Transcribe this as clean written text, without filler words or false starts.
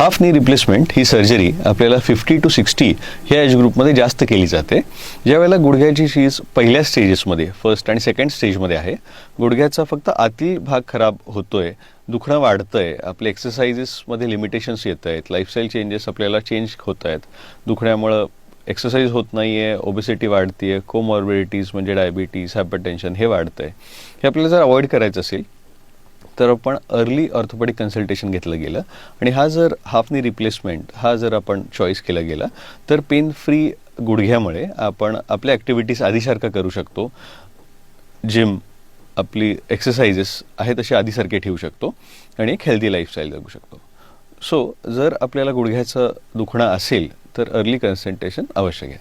Half knee replacement ही surgery आपल्याला 50 to 60 ह्या age ग्रुपमध्ये जास्त केली जाते. ज्यावेळेला गुडघ्याची शीज पहिल्या स्टेजेसमध्ये, फर्स्ट आणि सेकंड स्टेजमध्ये आहे, गुडघ्याचा फक्त आतील भाग खराब होतोय, दुखणं वाढतंय, आपले एक्सरसाइजेसमध्ये लिमिटेशन्स येत आहेत, लाईफस्टाईल चेंजेस आपल्याला चेंज होत आहेत, दुखण्यामुळं एक्सरसाइज होत नाही आहे, ओबेसिटी वाढती आहे, कोमॉर्बिडिटीज म्हणजे डायबिटीज, हायपरटेन्शन हे वाढतं आहे. हे आपल्याला जर अवॉइड करायचं असेल तर आपण अर्ली ऑर्थोपेडिक कन्सल्टेशन घेतलं गेलं आणि हा जर हाफ नी रिप्लेसमेंट हा जर आपण चॉईस केला गेला तर पेन फ्री गुडघ्यामुळे आपण आपल्या ॲक्टिव्हिटीज आधीसारखं करू शकतो. जिम, आपली एक्सरसाइजेस आहे तसे आधीसारखे ठेवू शकतो आणि एक हेल्दी लाईफस्टाईल जगू शकतो. सो जर आपल्याला गुडघ्याचं दुखणं असेल तर अर्ली कन्सल्टेशन अवश्य घ्या.